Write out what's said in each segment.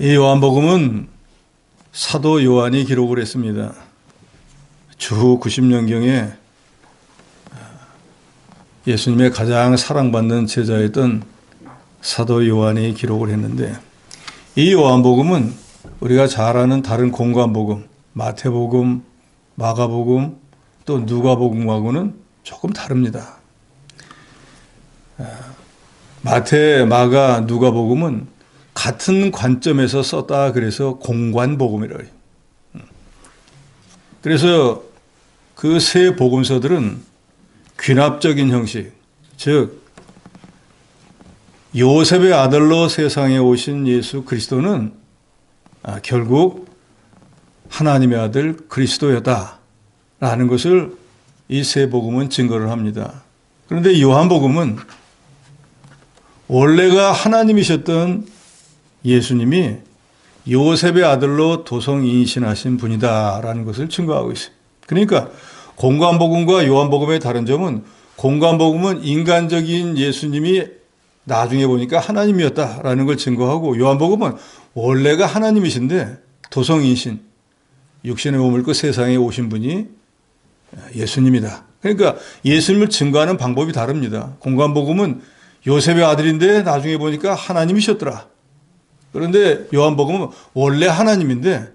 이 요한복음은 사도 요한이 기록을 했습니다. 주 90년경에 예수님의 가장 사랑받는 제자였던 사도 요한이 기록을 했는데, 이 요한복음은 우리가 잘 아는 다른 공관복음, 마태복음, 마가복음, 또 누가복음하고는 조금 다릅니다. 마태, 마가, 누가복음은 같은 관점에서 썼다 그래서 공관복음이라고 해요. 그래서 그 세 복음서들은 귀납적인 형식, 즉 요셉의 아들로 세상에 오신 예수 그리스도는 결국 하나님의 아들 그리스도였다라는 것을 이 세 복음은 증거를 합니다. 그런데 요한복음은 원래가 하나님이셨던 예수님이 요셉의 아들로 도성이인신하신 분이다라는 것을 증거하고 있어요. 그러니까 공관복음과 요한복음의 다른 점은, 공관복음은 인간적인 예수님이 나중에 보니까 하나님이었다라는 걸 증거하고, 요한복음은 원래가 하나님이신데 도성인신, 육신의 몸을 입고 세상에 오신 분이 예수님이다. 그러니까 예수님을 증거하는 방법이 다릅니다. 공관복음은 요셉의 아들인데 나중에 보니까 하나님이셨더라. 그런데 요한복음은 원래 하나님인데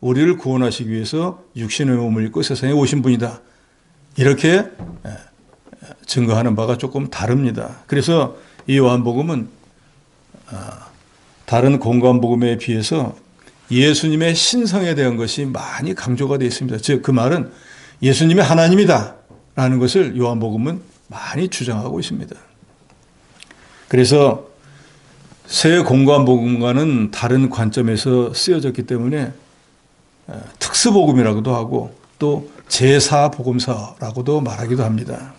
우리를 구원하시기 위해서 육신의 몸을 입고 세상에 오신 분이다. 이렇게 증거하는 바가 조금 다릅니다. 그래서 이 요한복음은 다른 공관복음에 비해서 예수님의 신성에 대한 것이 많이 강조가 되어 있습니다. 즉, 그 말은 예수님이 하나님이다 라는 것을 요한복음은 많이 주장하고 있습니다. 그래서 새 공관복음과는 다른 관점에서 쓰여졌기 때문에 특수복음이라고도 하고 또 제사복음서라고도 말하기도 합니다.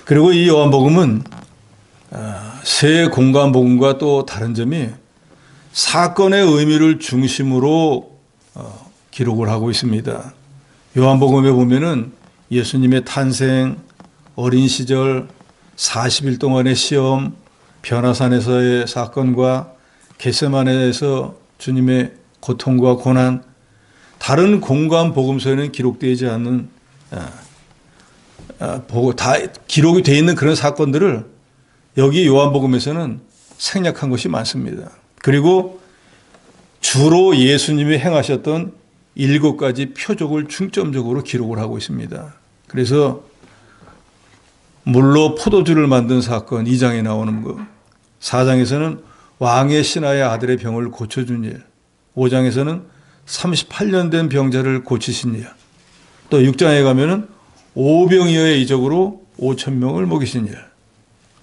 그리고 이 요한복음은 새 공관복음과 또 다른 점이 사건의 의미를 중심으로 기록을 하고 있습니다. 요한복음에 보면은 예수님의 탄생, 어린 시절, 40일 동안의 시험, 변화산에서의 사건과 겟세마네에서 주님의 고통과 고난, 다른 공관 복음서에는 기록되지 않는 다 기록이 되어 있는 그런 사건들을 여기 요한복음에서는 생략한 것이 많습니다. 그리고 주로 예수님이 행하셨던 7가지 표적을 중점적으로 기록을 하고 있습니다. 그래서 물로 포도주를 만든 사건 2장에 나오는 것, 4장에서는 왕의 신하의 아들의 병을 고쳐준 일, 5장에서는 38년 된 병자를 고치신 일, 또 6장에 가면은 오병이어의 이적으로 5,000명을 먹이신 일,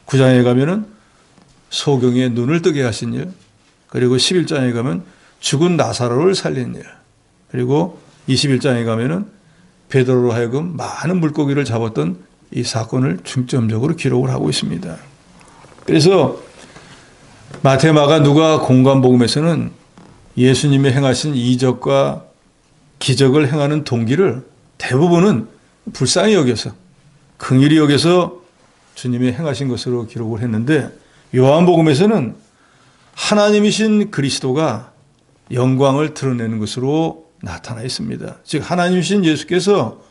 9장에 가면은 소경의 눈을 뜨게 하신 일, 그리고 11장에 가면 죽은 나사로를 살린 일, 그리고 21장에 가면은 베드로로 하여금 많은 물고기를 잡았던 이 사건을 중점적으로 기록을 하고 있습니다. 그래서 마태, 마가, 누가 공관복음에서는 예수님이 행하신 이적과 기적을 행하는 동기를 대부분은 불쌍히 여겨서, 긍휼히 여겨서 주님이 행하신 것으로 기록을 했는데, 요한복음에서는 하나님이신 그리스도가 영광을 드러내는 것으로 나타나 있습니다. 즉 하나님이신 예수께서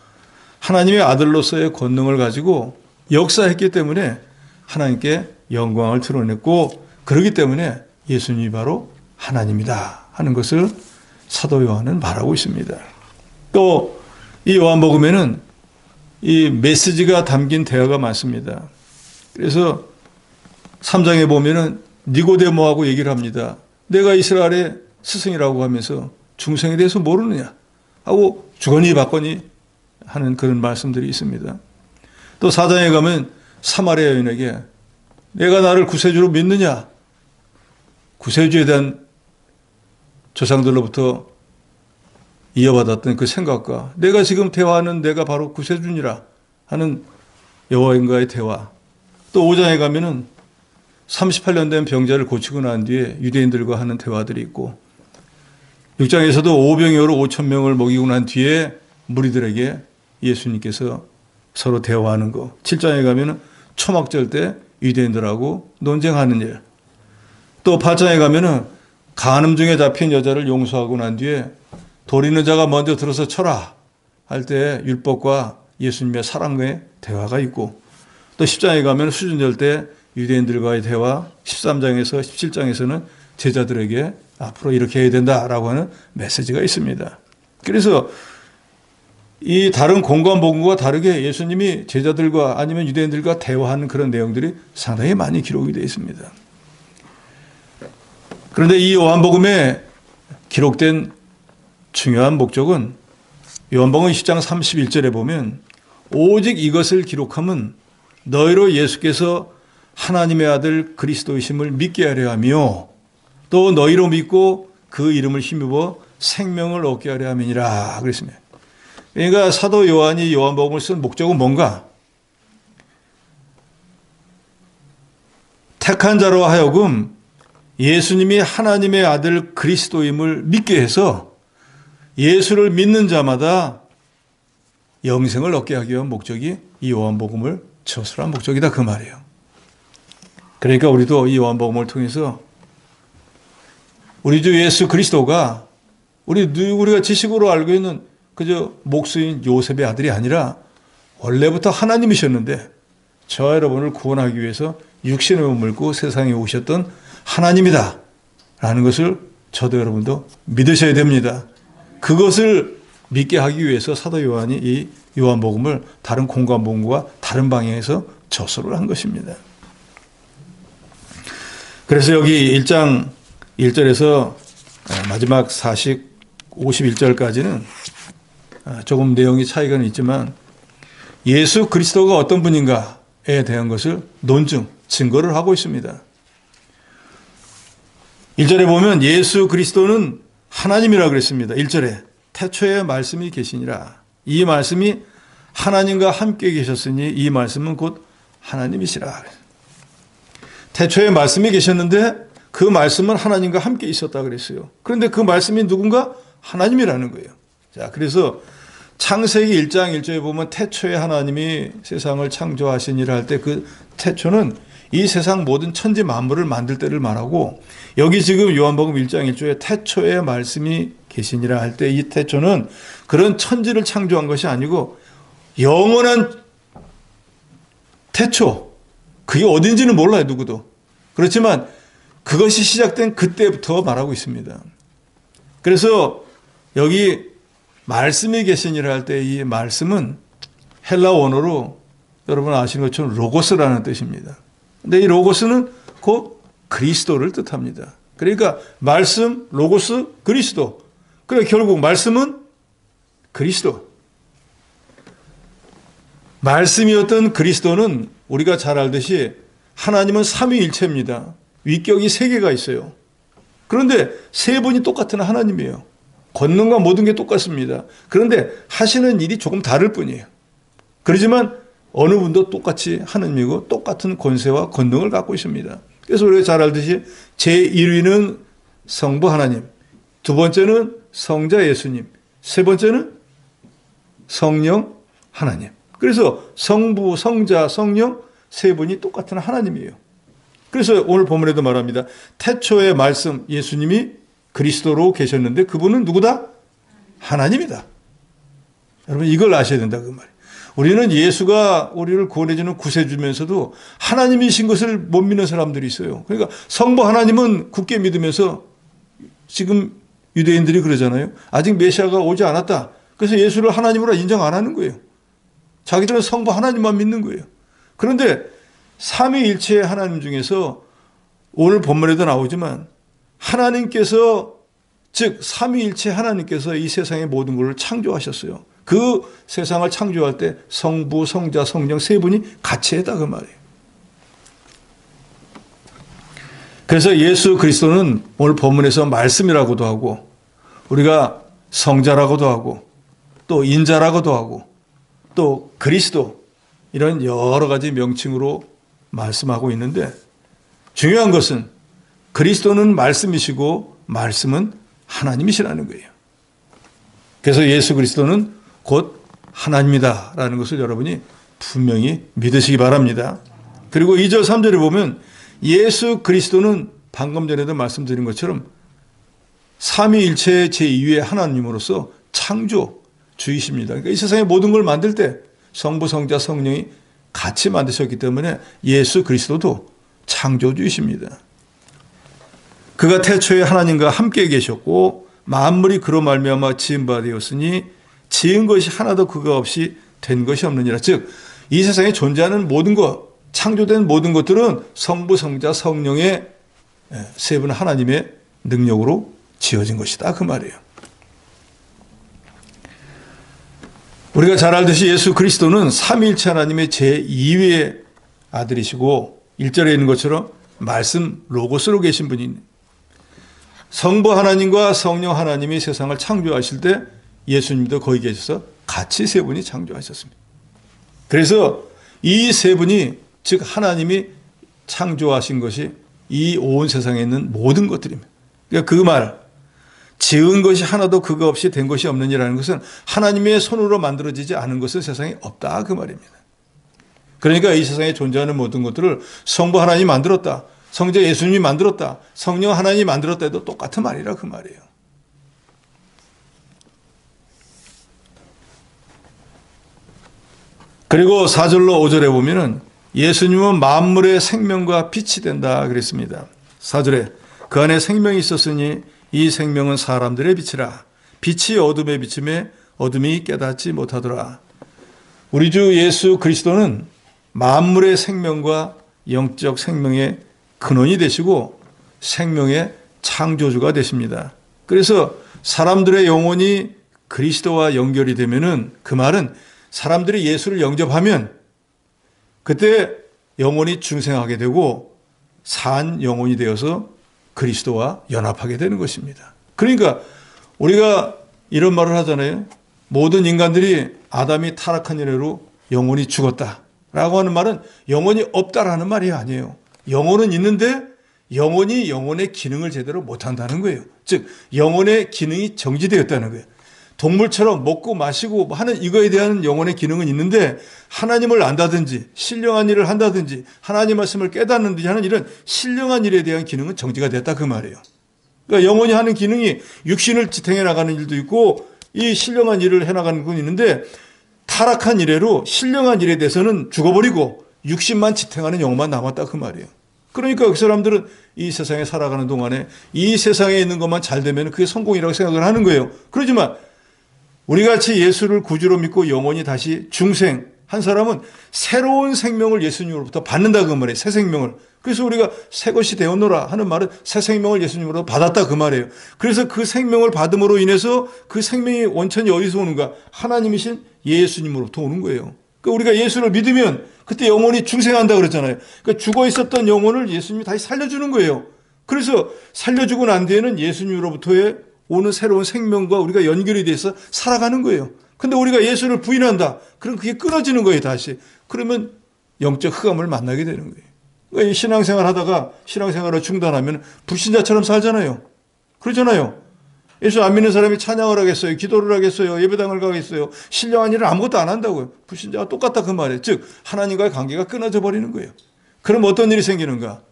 하나님의 아들로서의 권능을 가지고 역사했기 때문에 하나님께 영광을 드러냈고, 그렇기 때문에 예수님이 바로 하나님이다 하는 것을 사도 요한은 말하고 있습니다. 또 이 요한복음에는 이 메시지가 담긴 대화가 많습니다. 그래서 3장에 보면은 니고데모하고 얘기를 합니다. 내가 이스라엘의 스승이라고 하면서 중생에 대해서 모르느냐 하고 주거니 받거니 하는 그런 말씀들이 있습니다. 또 4장에 가면 사마리아 여인에게 내가 나를 구세주로 믿느냐, 구세주에 대한 조상들로부터 이어받았던 그 생각과 내가 지금 대화하는 내가 바로 구세주니라 하는 여호와인과의 대화, 또 5장에 가면은 38년 된 병자를 고치고 난 뒤에 유대인들과 하는 대화들이 있고, 6장에서도 오병이어로 5,000명을 먹이고 난 뒤에 무리들에게 예수님께서 서로 대화하는 거, 7장에 가면은 초막절 때 유대인들하고 논쟁하는 일, 또 8장에 가면은 간음 중에 잡힌 여자를 용서하고 난 뒤에 돌 있는 자가 먼저 들어서 쳐라 할 때 율법과 예수님의 사랑의 대화가 있고, 또 10장에 가면 수준절 때 유대인들과의 대화, 13장에서 17장에서는 제자들에게 앞으로 이렇게 해야 된다라고 하는 메시지가 있습니다. 그래서 이 다른 공관복음과 다르게 예수님이 제자들과 아니면 유대인들과 대화하는 그런 내용들이 상당히 많이 기록이 되어 있습니다. 그런데 이 요한복음에 기록된 중요한 목적은 요한복음 10장 31절에 보면 오직 이것을 기록함은 너희로 예수께서 하나님의 아들 그리스도이심을 믿게 하려 하며 또 너희로 믿고 그 이름을 힘입어 생명을 얻게 하려 함이니라 그랬습니다. 그러니까 사도 요한이 요한복음을 쓴 목적은 뭔가? 택한 자로 하여금 예수님이 하나님의 아들 그리스도임을 믿게 해서 예수를 믿는 자마다 영생을 얻게 하기 위한 목적이 이 요한복음을 저술한 목적이다 그 말이에요. 그러니까 우리도 이 요한복음을 통해서 우리 주 예수 그리스도가 우리가 지식으로 알고 있는 그저 목수인 요셉의 아들이 아니라 원래부터 하나님이셨는데 저와 여러분을 구원하기 위해서 육신의 몸을 입고 세상에 오셨던 하나님이다 라는 것을 저도 여러분도 믿으셔야 됩니다. 그것을 믿게 하기 위해서 사도 요한이 이 요한복음을 다른 공관복음과 다른 방향에서 저술을 한 것입니다. 그래서 여기 1장 1절에서 마지막 51절까지는 조금 내용이 차이가 있지만 예수 그리스도가 어떤 분인가에 대한 것을 논증, 증거를 하고 있습니다. 1절에 보면 예수 그리스도는 하나님이라 그랬습니다. 1절에 태초에 말씀이 계시니라. 이 말씀이 하나님과 함께 계셨으니 이 말씀은 곧 하나님이시라. 태초에 말씀이 계셨는데 그 말씀은 하나님과 함께 있었다 그랬어요. 그런데 그 말씀이 누군가? 하나님이라는 거예요. 자, 그래서 창세기 1장 1절에 보면 태초에 하나님이 세상을 창조하시니라 할 때 그 태초는 이 세상 모든 천지 만물을 만들 때를 말하고, 여기 지금 요한복음 1장 1절에 태초에 말씀이 계시니라 할 때 이 태초는 그런 천지를 창조한 것이 아니고 영원한 태초, 그게 어딘지는 몰라요 누구도. 그렇지만 그것이 시작된 그때부터 말하고 있습니다. 그래서 여기 말씀이 계시니라 할 때 이 말씀은 헬라 원어로 여러분 아시는 것처럼 로고스라는 뜻입니다. 근데 이 로고스는 곧 그리스도를 뜻합니다. 그러니까 말씀, 로고스, 그리스도. 그래 결국 말씀은 그리스도. 말씀이었던 그리스도는 우리가 잘 알듯이 하나님은 삼위일체입니다. 위격이 세 개가 있어요. 그런데 세 분이 똑같은 하나님이에요. 권능과 모든 게 똑같습니다. 그런데 하시는 일이 조금 다를 뿐이에요. 그렇지만 어느 분도 똑같이 하나님이고 똑같은 권세와 권능을 갖고 있습니다. 그래서 우리가 잘 알듯이 제1위는 성부 하나님, 두 번째는 성자 예수님, 세 번째는 성령 하나님. 그래서 성부, 성자, 성령 세 분이 똑같은 하나님이에요. 그래서 오늘 본문에도 말합니다. 태초의 말씀 예수님이 그리스도로 계셨는데 그분은 누구다? 하나님이다. 여러분 이걸 아셔야 된다 그 말이에요. 우리는 예수가 우리를 구원해주는 구세주면서도 하나님이신 것을 못 믿는 사람들이 있어요. 그러니까 성부 하나님은 굳게 믿으면서 지금 유대인들이 그러잖아요. 아직 메시아가 오지 않았다. 그래서 예수를 하나님으로 인정 안 하는 거예요. 자기들은 성부 하나님만 믿는 거예요. 그런데 삼위일체의 하나님 중에서 오늘 본문에도 나오지만 하나님께서 즉 삼위일체 하나님께서 이 세상의 모든 것을 창조하셨어요. 그 세상을 창조할 때 성부, 성자, 성령 세 분이 같이 했다 그 말이에요. 그래서 예수 그리스도는 오늘 본문에서 말씀이라고도 하고 우리가 성자라고도 하고 또 인자라고도 하고 또 그리스도 이런 여러 가지 명칭으로 말씀하고 있는데 중요한 것은 그리스도는 말씀이시고 말씀은 하나님이시라는 거예요. 그래서 예수 그리스도는 곧 하나님이다라는 것을 여러분이 분명히 믿으시기 바랍니다. 그리고 2절 3절에 보면 예수 그리스도는 방금 전에도 말씀드린 것처럼 삼위일체의 제2의 하나님으로서 창조주이십니다. 그러니까 이 세상의 모든 걸 만들 때 성부, 성자, 성령이 같이 만드셨기 때문에 예수 그리스도도 창조주이십니다. 그가 태초에 하나님과 함께 계셨고 만물이 그로 말미암아 지은 바 되었으니 지은 것이 하나도 그가 없이 된 것이 없느니라. 즉 이 세상에 존재하는 모든 것, 창조된 모든 것들은 성부, 성자, 성령의 세 분 하나님의 능력으로 지어진 것이다 그 말이에요. 우리가 잘 알듯이 예수 그리스도는 삼위일체 하나님의 제2위의 아들이시고 1절에 있는 것처럼 말씀 로고스로 계신 분이 성부 하나님과 성령 하나님이 세상을 창조하실 때 예수님도 거기 계셔서 같이 세 분이 창조하셨습니다. 그래서 이 세 분이 즉 하나님이 창조하신 것이 이 온 세상에 있는 모든 것들입니다. 그러니까 그 말 지은 것이 하나도 그거 없이 된 것이 없느니라는 것은 하나님의 손으로 만들어지지 않은 것은 세상에 없다 그 말입니다. 그러니까 이 세상에 존재하는 모든 것들을 성부 하나님이 만들었다, 성자 예수님이 만들었다, 성령 하나님이 만들었다 해도 똑같은 말이라 그 말이에요. 그리고 4절로 5절에 보면은 예수님은 만물의 생명과 빛이 된다 그랬습니다. 4절에 그 안에 생명이 있었으니 이 생명은 사람들의 빛이라. 빛이 어둠에 비침에 어둠이 깨닫지 못하더라. 우리 주 예수 그리스도는 만물의 생명과 영적 생명의 근원이 되시고 생명의 창조주가 되십니다. 그래서 사람들의 영혼이 그리스도와 연결이 되면은 그 말은 사람들이 예수를 영접하면 그때 영혼이 중생하게 되고 산 영혼이 되어서 그리스도와 연합하게 되는 것입니다. 그러니까 우리가 이런 말을 하잖아요. 모든 인간들이 아담이 타락한 이래로 영혼이 죽었다라고 하는 말은 영혼이 없다라는 말이 아니에요. 영혼은 있는데 영혼이 영혼의 기능을 제대로 못한다는 거예요. 즉 영혼의 기능이 정지되었다는 거예요. 동물처럼 먹고 마시고 하는 이거에 대한 영혼의 기능은 있는데 하나님을 안다든지 신령한 일을 한다든지 하나님 말씀을 깨닫는지 하는 이런 신령한 일에 대한 기능은 정지가 됐다 그 말이에요. 그러니까 영혼이 하는 기능이 육신을 지탱해 나가는 일도 있고 이 신령한 일을 해나가는 건 있는데 타락한 이래로 신령한 일에 대해서는 죽어버리고 육신만 지탱하는 영혼만 남았다 그 말이에요. 그러니까 그 사람들은 이 세상에 살아가는 동안에 이 세상에 있는 것만 잘 되면 그게 성공이라고 생각을 하는 거예요. 그렇지만 우리같이 예수를 구주로 믿고 영원히 다시 중생한 사람은 새로운 생명을 예수님으로부터 받는다 그 말이에요. 새 생명을. 그래서 우리가 새 것이 되었노라 하는 말은 새 생명을 예수님으로부터 받았다 그 말이에요. 그래서 그 생명을 받음으로 인해서 그 생명이 원천이 어디서 오는가? 하나님이신 예수님으로부터 오는 거예요. 그러니까 우리가 예수를 믿으면 그때 영혼이 중생한다 그랬잖아요. 그러니까 죽어 있었던 영혼을 예수님이 다시 살려주는 거예요. 그래서 살려주고 난 뒤에는 예수님으로부터의 오는 새로운 생명과 우리가 연결이 돼서 살아가는 거예요. 근데 우리가 예수를 부인한다. 그럼 그게 끊어지는 거예요, 다시. 그러면 영적 흑암을 만나게 되는 거예요. 그러니까 신앙생활 하다가 신앙생활을 중단하면 불신자처럼 살잖아요. 그러잖아요. 예수 안 믿는 사람이 찬양을 하겠어요? 기도를 하겠어요? 예배당을 가겠어요? 신령한 일을 아무것도 안 한다고요. 불신자가 똑같다 그 말이에요. 즉 하나님과의 관계가 끊어져 버리는 거예요. 그럼 어떤 일이 생기는가?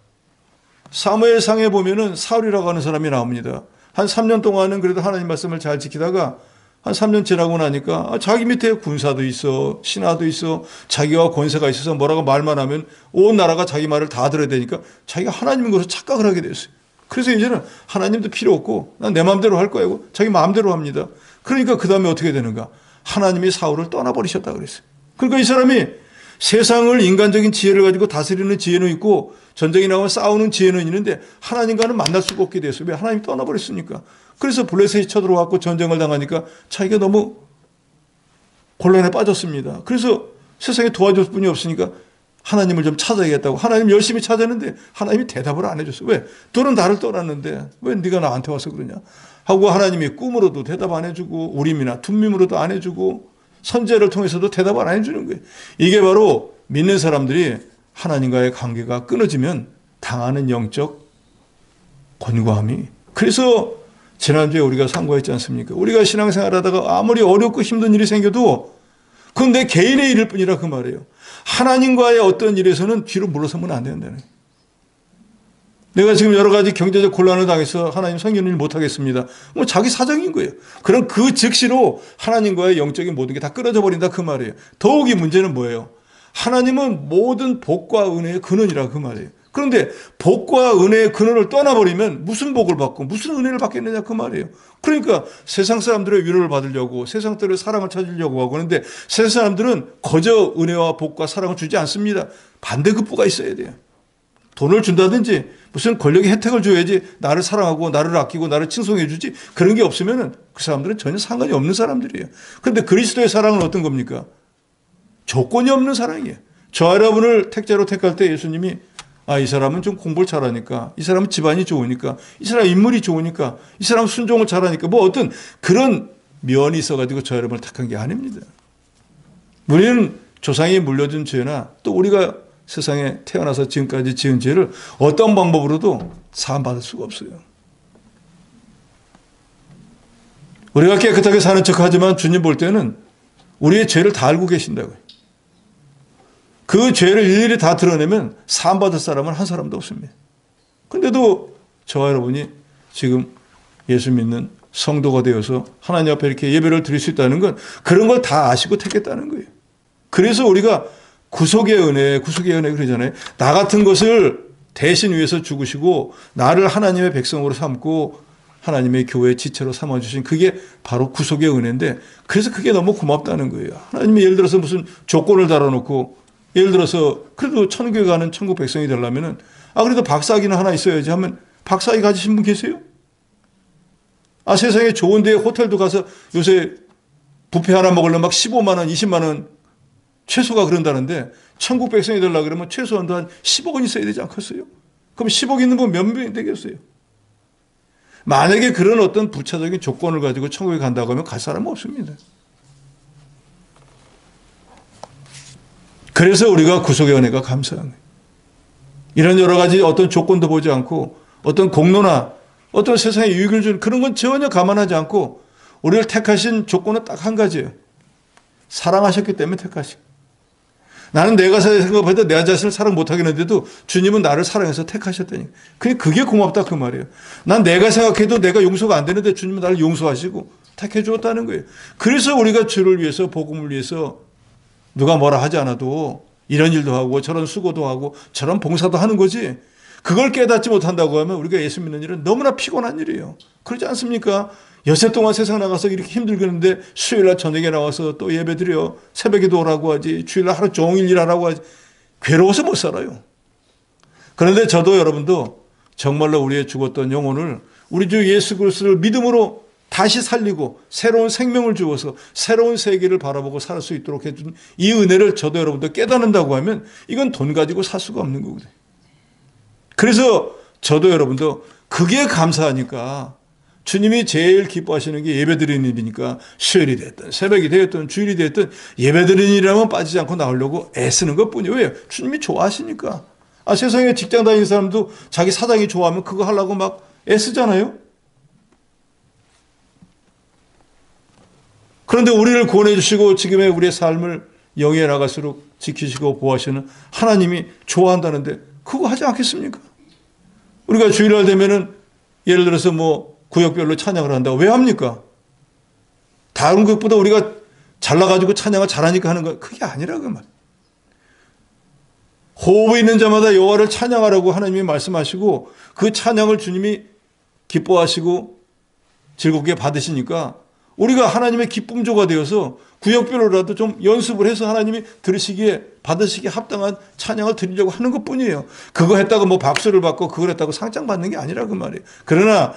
사무엘상에 보면은 사울이라고 하는 사람이 나옵니다. 한 3년 동안은 그래도 하나님 말씀을 잘 지키다가 한 3년 지나고 나니까 자기 밑에 군사도 있어, 신하도 있어, 자기가 권세가 있어서 뭐라고 말만 하면 온 나라가 자기 말을 다 들어야 되니까 자기가 하나님인 것으로 착각을 하게 됐어요. 그래서 이제는 하나님도 필요 없고 난 내 마음대로 할 거야 하고 자기 마음대로 합니다. 그러니까 그 다음에 어떻게 되는가? 하나님이 사울을 떠나버리셨다 그랬어요. 그러니까 이 사람이 세상을 인간적인 지혜를 가지고 다스리는 지혜는 있고 전쟁이 나오면 싸우는 지혜는 있는데 하나님과는 만날 수가 없게 됐어요. 왜? 하나님이 떠나버렸으니까. 그래서 블레셋이 쳐들어왔고 전쟁을 당하니까 자기가 너무 곤란에 빠졌습니다. 그래서 세상에 도와줄 분이 없으니까 하나님을 좀 찾아야겠다고 하나님 열심히 찾았는데 하나님이 대답을 안 해줬어요. 왜? 너는 나를 떠났는데 왜 네가 나한테 와서 그러냐 하고 하나님이 꿈으로도 대답 안 해주고 우림이나 둠밈으로도 안 해주고 선제를 통해서도 대답을 안 해주는 거예요. 이게 바로 믿는 사람들이 하나님과의 관계가 끊어지면 당하는 영적 곤고함이. 그래서 지난주에 우리가 상고했지 않습니까? 우리가 신앙생활 하다가 아무리 어렵고 힘든 일이 생겨도 그건 내 개인의 일일 뿐이라 그 말이에요. 하나님과의 어떤 일에서는 뒤로 물러서면 안 된다는 거예요. 내가 지금 여러 가지 경제적 곤란을 당해서 하나님 성령을 못하겠습니다. 뭐 자기 사정인 거예요. 그럼 그 즉시로 하나님과의 영적인 모든 게 다 끊어져 버린다 그 말이에요. 더욱이 문제는 뭐예요? 하나님은 모든 복과 은혜의 근원이라 그 말이에요. 그런데 복과 은혜의 근원을 떠나버리면 무슨 복을 받고 무슨 은혜를 받겠느냐 그 말이에요. 그러니까 세상 사람들의 위로를 받으려고 세상 사람들의 사랑을 찾으려고 하고 하는데 세상 사람들은 거저 은혜와 복과 사랑을 주지 않습니다. 반대급부가 있어야 돼요. 돈을 준다든지 무슨 권력의 혜택을 줘야지 나를 사랑하고 나를 아끼고 나를 칭송해 주지 그런 게 없으면 그 사람들은 전혀 상관이 없는 사람들이에요. 그런데 그리스도의 사랑은 어떤 겁니까? 조건이 없는 사랑이에요. 저 여러분을 택자로 택할 때 예수님이 이 사람은 좀 공부를 잘하니까, 이 사람은 집안이 좋으니까, 이 사람 인물이 좋으니까, 이 사람 순종을 잘하니까 뭐 어떤 그런 면이 있어가지고 저 여러분을 택한 게 아닙니다. 우리는 조상이 물려준 죄나 또 우리가 세상에 태어나서 지금까지 지은 죄를 어떤 방법으로도 사함받을 수가 없어요. 우리가 깨끗하게 사는 척하지만 주님 볼 때는 우리의 죄를 다 알고 계신다고요. 그 죄를 일일이 다 드러내면 사함받을 사람은 한 사람도 없습니다. 그런데도 저와 여러분이 지금 예수 믿는 성도가 되어서 하나님 앞에 이렇게 예배를 드릴 수 있다는 건 그런 걸 다 아시고 택했다는 거예요. 그래서 우리가 구속의 은혜 그러잖아요. 나 같은 것을 대신 위해서 죽으시고 나를 하나님의 백성으로 삼고 하나님의 교회의 지체로 삼아주신 그게 바로 구속의 은혜인데 그래서 그게 너무 고맙다는 거예요. 하나님이 예를 들어서 무슨 조건을 달아놓고 예를 들어서 그래도 천국에 가는 천국 백성이 되려면은 그래도 박사학위는 하나 있어야지 하면 박사학위 가지신 분 계세요? 세상에 좋은 데 호텔도 가서 요새 뷔페 하나 먹으려면 막 15만 원, 20만 원 최소가 그런다는데 천국 백성이 되려고 그러면 최소한도 한 10억 원 있어야 되지 않겠어요? 그럼 10억 있는 분 몇 명이 되겠어요? 만약에 그런 어떤 부차적인 조건을 가지고 천국에 간다고 하면 갈 사람은 없습니다. 그래서 우리가 구속의 은혜가 감사한 거예요. 이런 여러 가지 어떤 조건도 보지 않고 어떤 공로나 어떤 세상에 유익을 주는 그런 건 전혀 감안하지 않고 우리를 택하신 조건은 딱 한 가지예요. 사랑하셨기 때문에 택하시고 나는 내가 생각해도 내 자신을 사랑 못하겠는데도 주님은 나를 사랑해서 택하셨다니까. 그게 고맙다 그 말이에요. 난 내가 생각해도 내가 용서가 안 되는데 주님은 나를 용서하시고 택해 주었다는 거예요. 그래서 우리가 주를 위해서 복음을 위해서 누가 뭐라 하지 않아도 이런 일도 하고 저런 수고도 하고 저런 봉사도 하는 거지. 그걸 깨닫지 못한다고 하면 우리가 예수 믿는 일은 너무나 피곤한 일이에요. 그러지 않습니까? 여세 동안 세상 나가서 이렇게 힘들겠는데 수요일날 저녁에 나와서 또 예배드려 새벽에도 오라고 하지 주일날 하루 종일 일하라고 하지 괴로워서 못 살아요. 그런데 저도 여러분도 정말로 우리의 죽었던 영혼을 우리 주 예수 그리스도를 믿음으로 다시 살리고 새로운 생명을 주어서 새로운 세계를 바라보고 살 수 있도록 해준 이 은혜를 저도 여러분도 깨닫는다고 하면 이건 돈 가지고 살 수가 없는 거거든요. 그래서 저도 여러분도 그게 감사하니까 주님이 제일 기뻐하시는 게 예배드리는 일이니까 수요일이 됐든 새벽이 되었든 주일이 됐든 예배드리는 일이라면 빠지지 않고 나오려고 애쓰는 것뿐이에요. 왜요? 주님이 좋아하시니까. 세상에 직장 다니는 사람도 자기 사장이 좋아하면 그거 하려고 막 애쓰잖아요. 그런데 우리를 구원해 주시고 지금의 우리의 삶을 영위해 나갈수록 지키시고 보호하시는 하나님이 좋아한다는데 그거 하지 않겠습니까? 우리가 주일날 되면은 예를 들어서 뭐 구역별로 찬양을 한다고 왜 합니까? 다른 것보다 우리가 잘나가지고 찬양을 잘하니까 하는 거 그게 아니라 그 말. 호흡이 있는 자마다 여호와를 찬양하라고 하나님이 말씀하시고 그 찬양을 주님이 기뻐하시고 즐겁게 받으시니까 우리가 하나님의 기쁨조가 되어서 구역별로라도 좀 연습을 해서 하나님이 들으시기에 받으시기에 합당한 찬양을 드리려고 하는 것뿐이에요. 그거 했다고 뭐 박수를 받고 그걸 했다고 상장 받는 게 아니라 그 말이에요. 그러나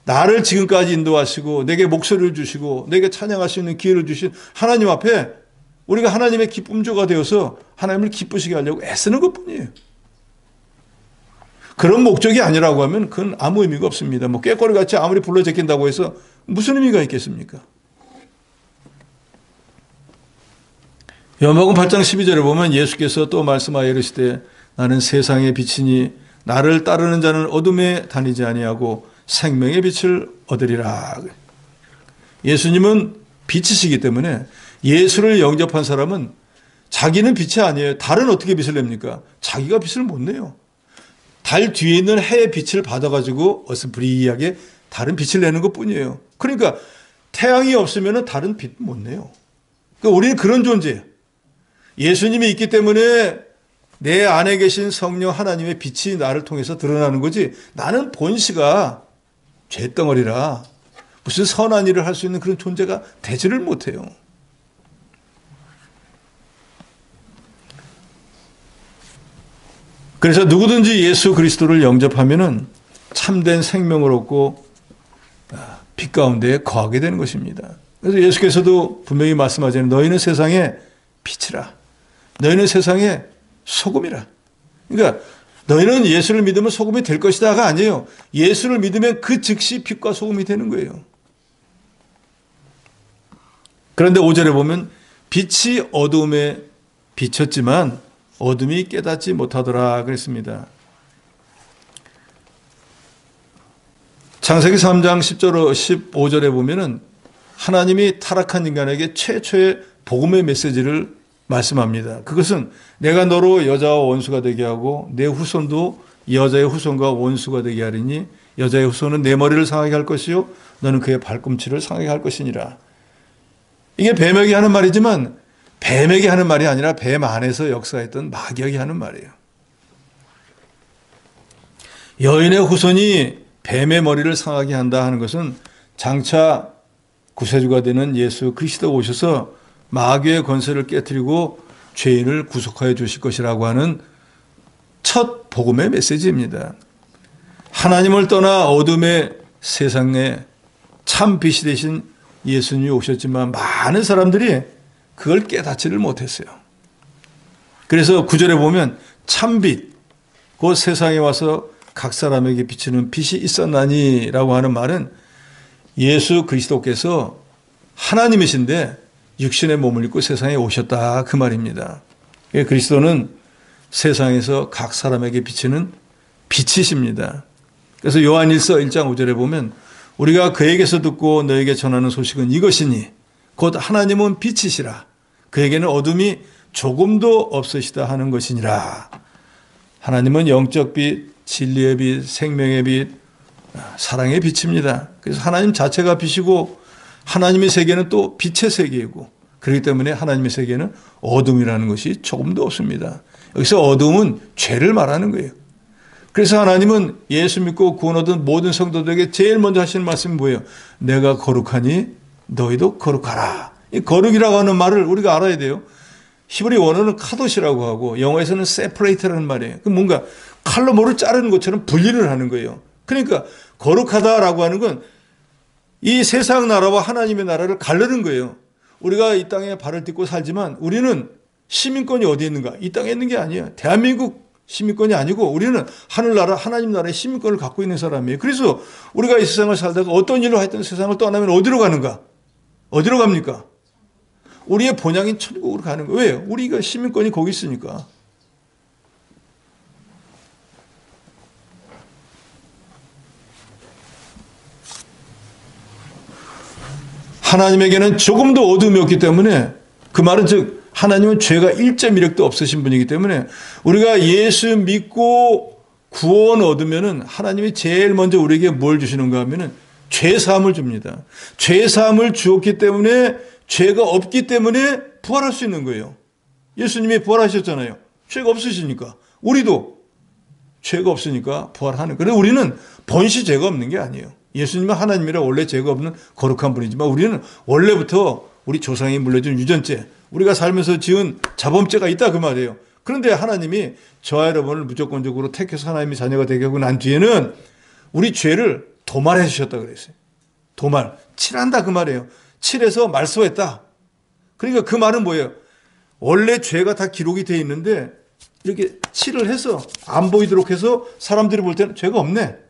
나를 지금까지 인도하시고 내게 목소리를 주시고 내게 찬양할 수 있는 기회를 주신 하나님 앞에 우리가 하나님의 기쁨조가 되어서 하나님을 기쁘시게 하려고 애쓰는 것뿐이에요. 그런 목적이 아니라고 하면 그건 아무 의미가 없습니다. 뭐 꾀꼬리같이 아무리 불러 제낀다고 해서 무슨 의미가 있겠습니까? 요한복음 8장 12절에 보면 예수께서 또 말씀하여 이르시되 나는 세상의 빛이니 나를 따르는 자는 어둠에 다니지 아니하고 생명의 빛을 얻으리라. 예수님은 빛이시기 때문에 예수를 영접한 사람은 자기는 빛이 아니에요. 달은 어떻게 빛을 냅니까? 자기가 빛을 못 내요. 달 뒤에 있는 해의 빛을 받아가지고 어스프리하게 다른 빛을 내는 것뿐이에요. 그러니까 태양이 없으면 다른 빛 못 내요. 그러니까 우리는 그런 존재예요. 예수님이 있기 때문에 내 안에 계신 성령 하나님의 빛이 나를 통해서 드러나는 거지, 나는 본시가 죄덩어리라 무슨 선한 일을 할 수 있는 그런 존재가 되지를 못해요. 그래서 누구든지 예수 그리스도를 영접하면은 참된 생명을 얻고 빛 가운데 거하게 되는 것입니다. 그래서 예수께서도 분명히 말씀하잖아요. 너희는 세상의 빛이라. 너희는 세상의 소금이라. 그러니까 너희는 예수를 믿으면 소금이 될 것이다가 아니에요. 예수를 믿으면 그 즉시 빛과 소금이 되는 거예요. 그런데 5절에 보면 빛이 어두움에 비쳤지만 어둠이 깨닫지 못하더라 그랬습니다. 창세기 3장 10절 15절에 보면은 하나님이 타락한 인간에게 최초의 복음의 메시지를 말씀합니다. 그것은 내가 너로 여자와 원수가 되게 하고 내 후손도 여자의 후손과 원수가 되게 하리니 여자의 후손은 내 머리를 상하게 할 것이요 너는 그의 발꿈치를 상하게 할 것이니라. 이게 뱀에게 하는 말이지만 뱀에게 하는 말이 아니라 뱀 안에서 역사했던 마귀에게 하는 말이에요. 여인의 후손이 뱀의 머리를 상하게 한다 하는 것은 장차 구세주가 되는 예수 그리스도가 오셔서 마귀의 권세를 깨뜨리고 죄인을 구속하여 주실 것이라고 하는 첫 복음의 메시지입니다. 하나님을 떠나 어둠의 세상에 참 빛이 되신 예수님이 오셨지만 많은 사람들이 그걸 깨닫지를 못했어요. 그래서 9절에 보면 참빛, 그 세상에 와서 각 사람에게 비치는 빛이 있었나니 라고 하는 말은 예수 그리스도께서 하나님이신데 육신의 몸을 입고 세상에 오셨다 그 말입니다. 그리스도는 세상에서 각 사람에게 비치는 빛이십니다. 그래서 요한일서 1장 5절에 보면 우리가 그에게서 듣고 너에게 전하는 소식은 이것이니 곧 하나님은 빛이시라 그에게는 어둠이 조금도 없으시다 하는 것이니라. 하나님은 영적 빛, 진리의 빛, 생명의 빛, 사랑의 빛입니다. 그래서 하나님 자체가 빛이고 하나님의 세계는 또 빛의 세계이고 그렇기 때문에 하나님의 세계는 어둠이라는 것이 조금도 없습니다. 여기서 어둠은 죄를 말하는 거예요. 그래서 하나님은 예수 믿고 구원 얻은 모든 성도들에게 제일 먼저 하시는 말씀이 뭐예요? 내가 거룩하니 너희도 거룩하라. 이 거룩이라고 하는 말을 우리가 알아야 돼요. 히브리 원어는 카도시라고 하고 영어에서는 separate라는 말이에요. 그 뭔가 칼로 뭐를 자르는 것처럼 분리를 하는 거예요. 그러니까 거룩하다라고 하는 건 이 세상 나라와 하나님의 나라를 가르는 거예요. 우리가 이 땅에 발을 딛고 살지만 우리는 시민권이 어디에 있는가? 이 땅에 있는 게 아니에요. 대한민국 시민권이 아니고 우리는 하늘나라 하나님 나라의 시민권을 갖고 있는 사람이에요. 그래서 우리가 이 세상을 살다가 어떤 일로 하여튼 세상을 떠나면 어디로 가는가? 어디로 갑니까? 우리의 본향인 천국으로 가는 거예요. 왜요? 우리가 시민권이 거기 있으니까. 하나님에게는 조금도 어둠이 없기 때문에 그 말은 즉 하나님은 죄가 1.1획도 없으신 분이기 때문에 우리가 예수 믿고 구원 얻으면은 하나님이 제일 먼저 우리에게 뭘 주시는가 하면은 죄사함을 줍니다. 죄사함을 주었기 때문에 죄가 없기 때문에 부활할 수 있는 거예요. 예수님이 부활하셨잖아요. 죄가 없으시니까. 우리도 죄가 없으니까 부활하는 거예요. 우리는 본시 죄가 없는 게 아니에요. 예수님은 하나님이라 원래 죄가 없는 거룩한 분이지만 우리는 원래부터 우리 조상이 물려준 유전죄, 우리가 살면서 지은 자범죄가 있다 그 말이에요. 그런데 하나님이 저와 여러분을 무조건적으로 택해서 하나님의 자녀가 되게 하고 난 뒤에는 우리 죄를 도말해 주셨다 그랬어요. 도말, 칠한다 그 말이에요. 칠해서 말소했다. 그러니까 그 말은 뭐예요? 원래 죄가 다 기록이 돼 있는데 이렇게 칠을 해서 안 보이도록 해서 사람들이 볼 때는 죄가 없네.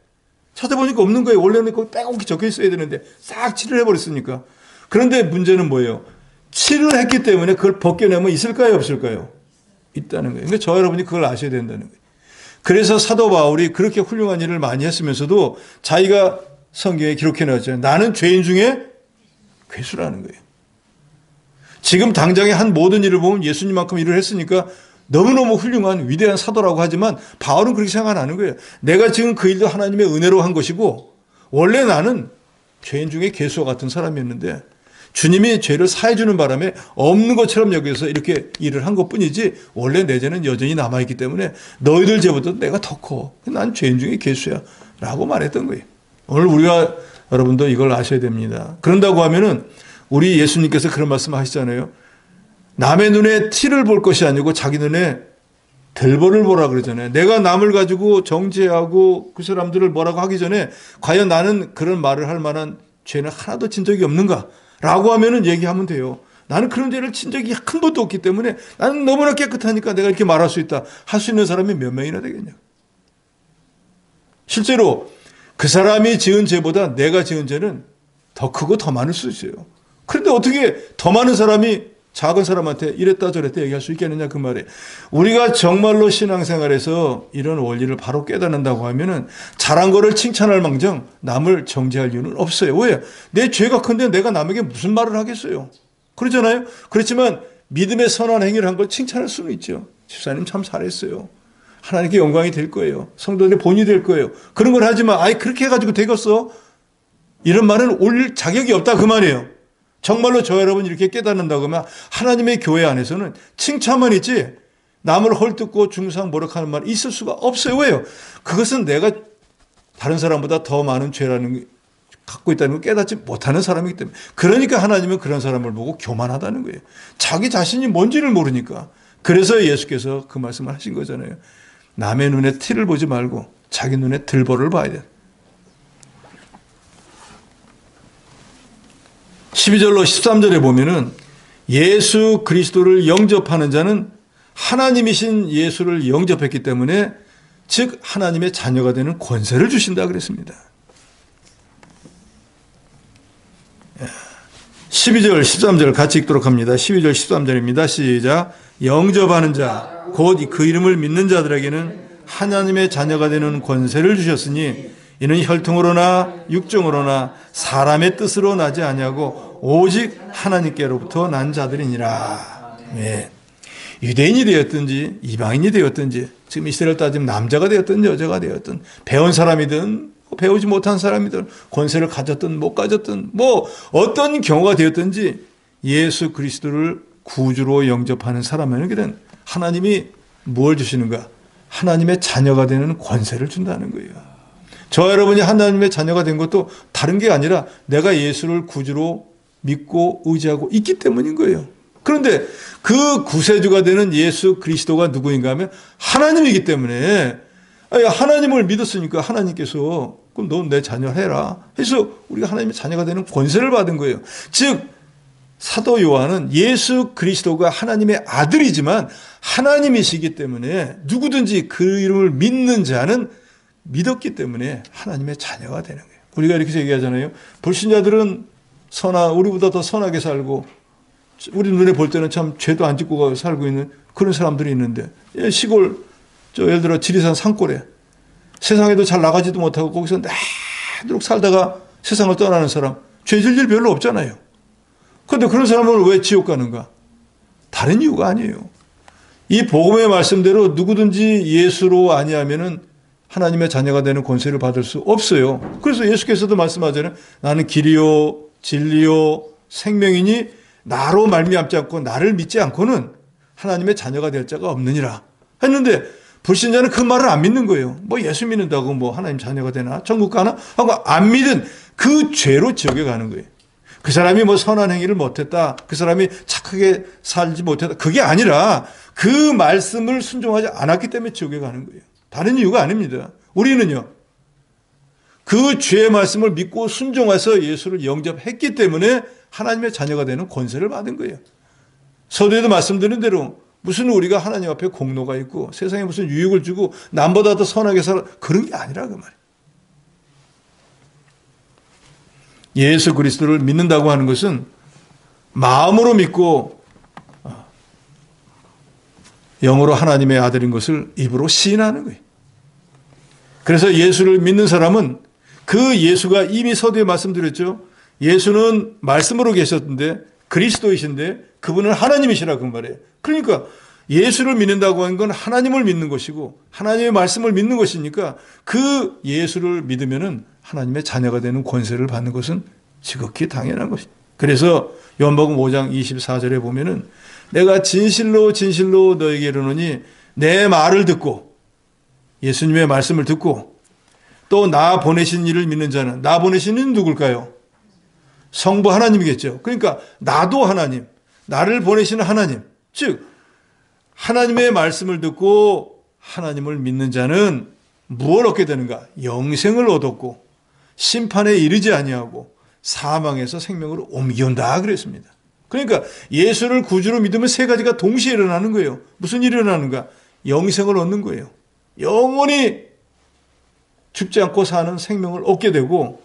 찾아보니까 없는 거예요. 원래는 거기 빼곡히 적혀 있어야 되는데 싹 칠을 해버렸으니까. 그런데 문제는 뭐예요? 칠을 했기 때문에 그걸 벗겨내면 있을까요? 없을까요? 있다는 거예요. 그러니까 저 여러분이 그걸 아셔야 된다는 거예요. 그래서 사도 바울이 그렇게 훌륭한 일을 많이 했으면서도 자기가 성경에 기록해 놨잖아요. 나는 죄인 중에 괴수라는 거예요. 지금 당장에 한 모든 일을 보면 예수님만큼 일을 했으니까 너무너무 훌륭한 위대한 사도라고 하지만 바울은 그렇게 생각 안 하는 거예요. 내가 지금 그 일도 하나님의 은혜로 한 것이고 원래 나는 죄인 중에 괴수와 같은 사람이었는데 주님이 죄를 사해 주는 바람에 없는 것처럼 여기서 이렇게 일을 한 것뿐이지 원래 내 죄는 여전히 남아있기 때문에 너희들 죄보다 내가 더 커. 난 죄인 중에 괴수야 라고 말했던 거예요. 오늘 우리가 여러분도 이걸 아셔야 됩니다. 그런다고 하면은 우리 예수님께서 그런 말씀 하시잖아요. 남의 눈에 티를 볼 것이 아니고 자기 눈에 들보를 보라 그러잖아요. 내가 남을 가지고 정죄하고 그 사람들을 뭐라고 하기 전에 과연 나는 그런 말을 할 만한 죄는 하나도 진 적이 없는가? 라고 하면은 얘기하면 돼요. 나는 그런 죄를 진 적이 한 번도 없기 때문에 나는 너무나 깨끗하니까 내가 이렇게 말할 수 있다. 할 수 있는 사람이 몇 명이나 되겠냐? 실제로 그 사람이 지은 죄보다 내가 지은 죄는 더 크고 더 많을 수 있어요. 그런데 어떻게 더 많은 사람이 작은 사람한테 이랬다 저랬다 얘기할 수 있겠느냐 그 말이에요. 우리가 정말로 신앙생활에서 이런 원리를 바로 깨닫는다고 하면은 잘한 거를 칭찬할 망정 남을 정죄할 이유는 없어요. 왜? 내 죄가 큰데 내가 남에게 무슨 말을 하겠어요. 그렇잖아요. 그렇지만 믿음의 선한 행위를 한 걸 칭찬할 수는 있죠. 집사님 참 잘했어요. 하나님께 영광이 될 거예요. 성도들의 본이 될 거예요. 그런 걸 하지만 아이 그렇게 해가지고 되겠어? 이런 말은 올릴 자격이 없다 그 말이에요. 정말로 저 여러분 이렇게 깨닫는다고 하면 하나님의 교회 안에서는 칭찬만 있지 남을 헐뜯고 중상 모욕하는 말이 있을 수가 없어요. 왜요? 그것은 내가 다른 사람보다 더 많은 죄라는 갖고 있다는 걸 깨닫지 못하는 사람이기 때문에 그러니까 하나님은 그런 사람을 보고 교만하다는 거예요. 자기 자신이 뭔지를 모르니까. 그래서 예수께서 그 말씀을 하신 거잖아요. 남의 눈에 티를 보지 말고 자기 눈에 들보를 봐야 돼. 12절로 13절에 보면은 예수 그리스도를 영접하는 자는 하나님이신 예수를 영접했기 때문에 즉 하나님의 자녀가 되는 권세를 주신다 그랬습니다. 12절 13절 같이 읽도록 합니다. 12절 13절입니다. 시작. 영접하는 자 곧 그 이름을 믿는 자들에게는 하나님의 자녀가 되는 권세를 주셨으니 이는 혈통으로나 육정으로나 사람의 뜻으로 나지 아니하고 오직 하나님께로부터 난 자들이니라. 네. 유대인이 되었든지 이방인이 되었든지 지금 이 시대를 따지면 남자가 되었든 여자가 되었든 배운 사람이든 배우지 못한 사람이든 권세를 가졌든 못 가졌든 뭐 어떤 경우가 되었든지 예수 그리스도를 구주로 영접하는 사람에게는 하나님이 뭘 주시는가? 하나님의 자녀가 되는 권세를 준다는 거예요. 저 여러분이 하나님의 자녀가 된 것도 다른 게 아니라 내가 예수를 구주로 믿고 의지하고 있기 때문인 거예요. 그런데 그 구세주가 되는 예수 그리스도가 누구인가 하면 하나님이기 때문에 하나님을 믿었으니까 하나님께서 그럼 넌 내 자녀 해라 해서 우리가 하나님의 자녀가 되는 권세를 받은 거예요. 즉 사도 요한은 예수 그리스도가 하나님의 아들이지만 하나님이시기 때문에 누구든지 그 이름을 믿는 자는 믿었기 때문에 하나님의 자녀가 되는 거예요. 우리가 이렇게 얘기하잖아요. 불신자들은 우리보다 더 선하게 살고 우리 눈에 볼 때는 참 죄도 안 짓고 살고 있는 그런 사람들이 있는데 시골 예를 들어 지리산 산골에 세상에도 잘 나가지도 못하고 거기서 내도록 살다가 세상을 떠나는 사람 죄 질 일 별로 없잖아요. 그런데 그런 사람은 왜 지옥 가는가? 다른 이유가 아니에요. 이 복음의 말씀대로 누구든지 예수로 아니하면은 하나님의 자녀가 되는 권세를 받을 수 없어요. 그래서 예수께서도 말씀하잖아요. 나는 길이요 진리요 생명이니 나로 말미암지 않고 나를 믿지 않고는 하나님의 자녀가 될 자가 없느니라 했는데 불신자는 그 말을 안 믿는 거예요. 뭐 예수 믿는다고 뭐 하나님 자녀가 되나 천국 가나 하고 안 믿은 그 죄로 지옥에 가는 거예요. 그 사람이 뭐 선한 행위를 못했다. 그 사람이 착하게 살지 못했다. 그게 아니라 그 말씀을 순종하지 않았기 때문에 지옥에 가는 거예요. 다른 이유가 아닙니다. 우리는요. 그 죄의 말씀을 믿고 순종해서 예수를 영접했기 때문에 하나님의 자녀가 되는 권세를 받은 거예요. 서두에도 말씀드린 대로 무슨 우리가 하나님 앞에 공로가 있고 세상에 무슨 유익을 주고 남보다 더 선하게 살아 그런 게 아니라 그 말이에요. 예수 그리스도를 믿는다고 하는 것은 마음으로 믿고 영으로 하나님의 아들인 것을 입으로 시인하는 거예요. 그래서 예수를 믿는 사람은 그 예수가 이미 서두에 말씀드렸죠. 예수는 말씀으로 계셨는데 그리스도이신데 그분은 하나님이시라 그 말이에요. 그러니까 예수를 믿는다고 하는 건 하나님을 믿는 것이고 하나님의 말씀을 믿는 것이니까 그 예수를 믿으면은 하나님의 자녀가 되는 권세를 받는 것은 지극히 당연한 것입니다. 그래서 요한복음 5장 24절에 보면은 내가 진실로 진실로 너에게 이르노니 내 말을 듣고 예수님의 말씀을 듣고 또 나 보내신 이를 믿는 자는, 나 보내신 이는 누굴까요? 성부 하나님이겠죠. 그러니까 나도 하나님, 나를 보내시는 하나님, 즉 하나님의 말씀을 듣고 하나님을 믿는 자는 무엇을 얻게 되는가? 영생을 얻었고 심판에 이르지 아니하고 사망에서 생명으로 옮겨온다 그랬습니다. 그러니까 예수를 구주로 믿으면 세 가지가 동시에 일어나는 거예요. 무슨 일이 일어나는가? 영생을 얻는 거예요. 영원히 죽지 않고 사는 생명을 얻게 되고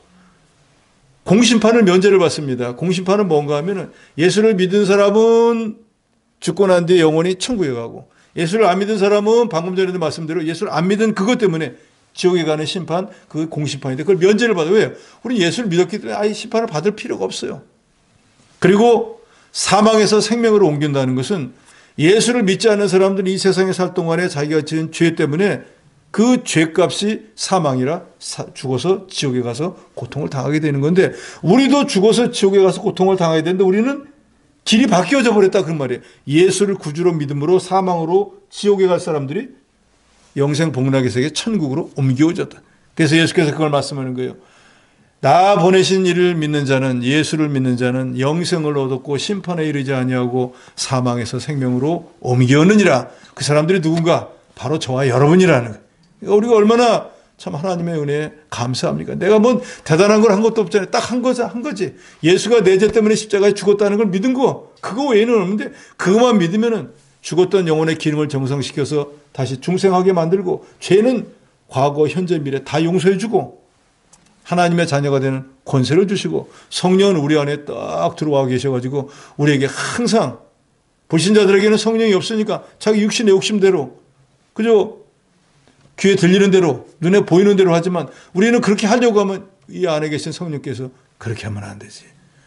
공심판을 면제를 받습니다. 공심판은 뭔가 하면은 예수를 믿은 사람은 죽고 난 뒤에 영원히 천국에 가고 예수를 안 믿은 사람은 방금 전에도 말씀대로 예수를 안 믿은 그것 때문에 지옥에 가는 심판, 그게 공심판인데 그걸 면제를 받아요. 왜요? 우리 예수를 믿었기 때문에 아예 심판을 받을 필요가 없어요. 그리고 사망에서 생명으로 옮긴다는 것은 예수를 믿지 않는 사람들이 이 세상에 살 동안에 자기가 지은 죄 때문에 그 죄값이 사망이라 죽어서 지옥에 가서 고통을 당하게 되는 건데 우리도 죽어서 지옥에 가서 고통을 당하게 되는데 우리는 길이 바뀌어져 버렸다 그런 말이에요. 예수를 구주로 믿음으로 사망으로 지옥에 갈 사람들이 영생 복락의 세계 천국으로 옮겨졌다. 그래서 예수께서 그걸 말씀하는 거예요. 나 보내신 이를 믿는 자는, 예수를 믿는 자는 영생을 얻었고 심판에 이르지 아니하고 사망에서 생명으로 옮겨오느니라. 그 사람들이 누군가? 바로 저와 여러분이라는 거예요. 그러니까 우리가 얼마나 참 하나님의 은혜에 감사합니까? 내가 뭔 대단한 걸 한 것도 없잖아요. 딱 한 거지. 예수가 내 죄 때문에 십자가에 죽었다는 걸 믿은 거. 그거 외에는 없는데 그것만 믿으면은 죽었던 영혼의 기능을 정상시켜서 다시 중생하게 만들고 죄는 과거, 현재, 미래 다 용서해 주고 하나님의 자녀가 되는 권세를 주시고 성령은 우리 안에 딱 들어와 계셔가지고 우리에게 항상 불신자들에게는 성령이 없으니까 자기 육신의 욕심대로 그저 귀에 들리는 대로 눈에 보이는 대로 하지만 우리는 그렇게 하려고 하면 이 안에 계신 성령께서 그렇게 하면 안 되지.